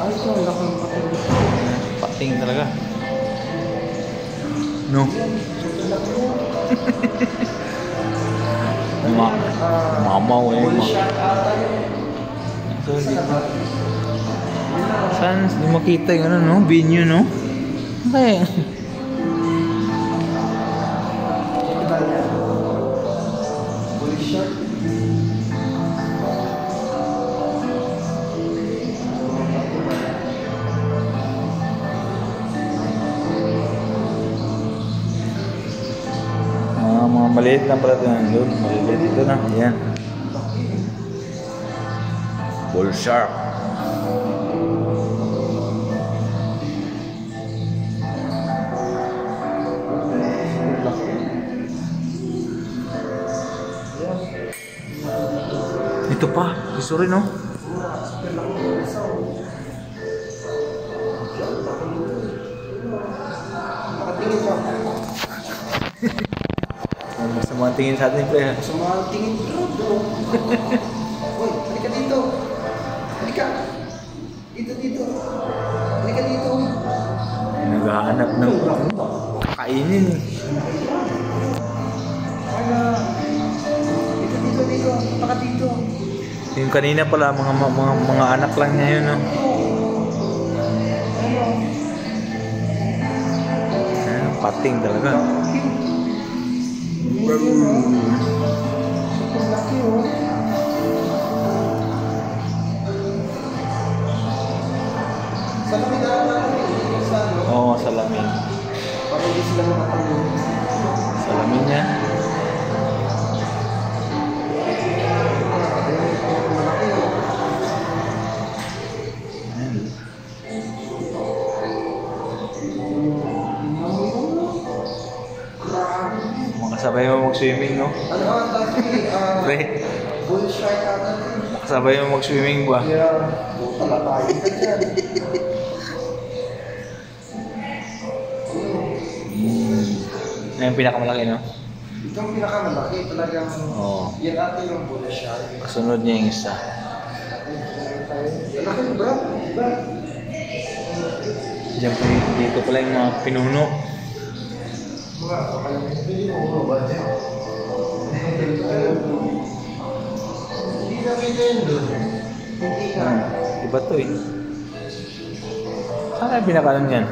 Ay, ito, ang laki ng pating. Pating talaga. No? Mamaw eh. Bull shark ata yun. Ito, dito. Saan? Hindi makita yung ano, no? Binyo, no? Okay. Bull shark. Mga maliit lang pala ito nandun. Maliit ito na. Ayan. Bull shark. Ito pa. Gusto rin, no? Nakatingin pa. Basta mga tingin sa atin, pre. Sa mga tingin bro. Uy, halika dito. Halika. Dito. Halika dito. Ay, naghahanap ng kainin. Ano? Dito. Baka dito. Yung kanina pala, mga anak lang niya yun, no? Ayan, pating talaga. Super laki oh. Salamin na natin sa ano? Oo, salamin. Para hindi sila makatayo. Salamin niya. Malaki oh. Ayan. Makasabay mo mag-swimming, no? Ano ang dati? Pre, Bull shark ata. makasabay mo mag-swimming ba? Yeah. Puta na tayo ka dyan. Yan yung pinakamalaki, no? Ito ang pinakamalaki. Talagang Oo. yan ata yung bull shark. Kasunod niya yung isa. Malaki bro. Diba? Diyan po, dito pala yung mga pinuno. Mga kakalang hindi mo ba dyan? Hindi na kita yun doon. Hindi ka. Iba to eh. Saan kayo pinakalam yan?